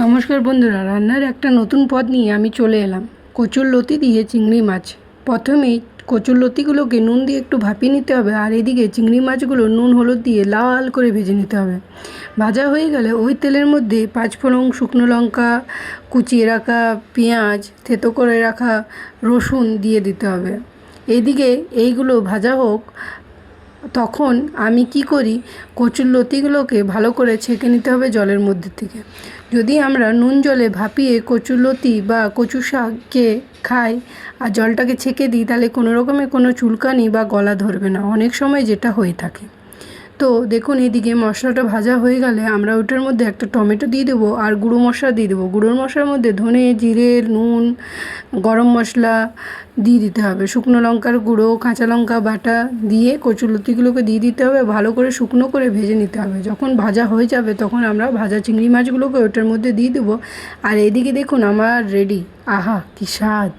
নমস্কার বন্ধুরা, রান্নার একটা নতুন পদ নিয়ে আমি চলে এলাম। কচুরলতি দিয়ে চিংড়ি মাছ। প্রথমেই কচুরলতিগুলোকে নুন দিয়ে একটু ভাপিয়ে নিতে হবে, আর এদিকে চিংড়ি মাছগুলো নুন হলুদ দিয়ে লাল করে ভেজে নিতে হবে। ভাজা হয়ে গেলে ওই তেলের মধ্যে পাঁচফোড়ন, শুকনো লঙ্কা, কুচিয়ে রাখা পেঁয়াজ, থেতো করে রাখা রসুন দিয়ে দিতে হবে। এইদিকে এইগুলো ভাজা হোক, তখন আমি কি করি, কচুরলতিগুলোকে ভালো করে ছেঁকে নিতে হবে জলের মধ্যে থেকে। যদি আমরা নুন জলে ভাপিয়ে কচুরলতি বা কচু শাককে খাই আর জলটাকে ছেঁকে দিই, তাহলে কোনো রকমের কোনো চুলকানি বা গলা ধরবে না, অনেক সময় যেটা হয়ে থাকে। তো দেখুন, এদিকে মশলাটা ভাজা হয়ে গেলে আমরা ওটার মধ্যে একটা টমেটো দিয়ে দেবো আর গুঁড়ো মশলা দিয়ে দেবো। গুঁড়ো মশলার মধ্যে ধনে, জিরে, নুন, গরম মশলা দিয়ে দিতে হবে, শুকনো লঙ্কার গুঁড়ো, কাঁচা লঙ্কা বাটা দিয়ে কচুরলতিগুলোকে দিয়ে দিতে হবে। ভালো করে শুকনো করে ভেজে নিতে হবে। যখন ভাজা হয়ে যাবে তখন আমরা ভাজা চিংড়ি মাছগুলোকে ওটার মধ্যে দিয়ে দেবো। আর এদিকে দেখুন আমার রেডি। আহা, কি স্বাদ!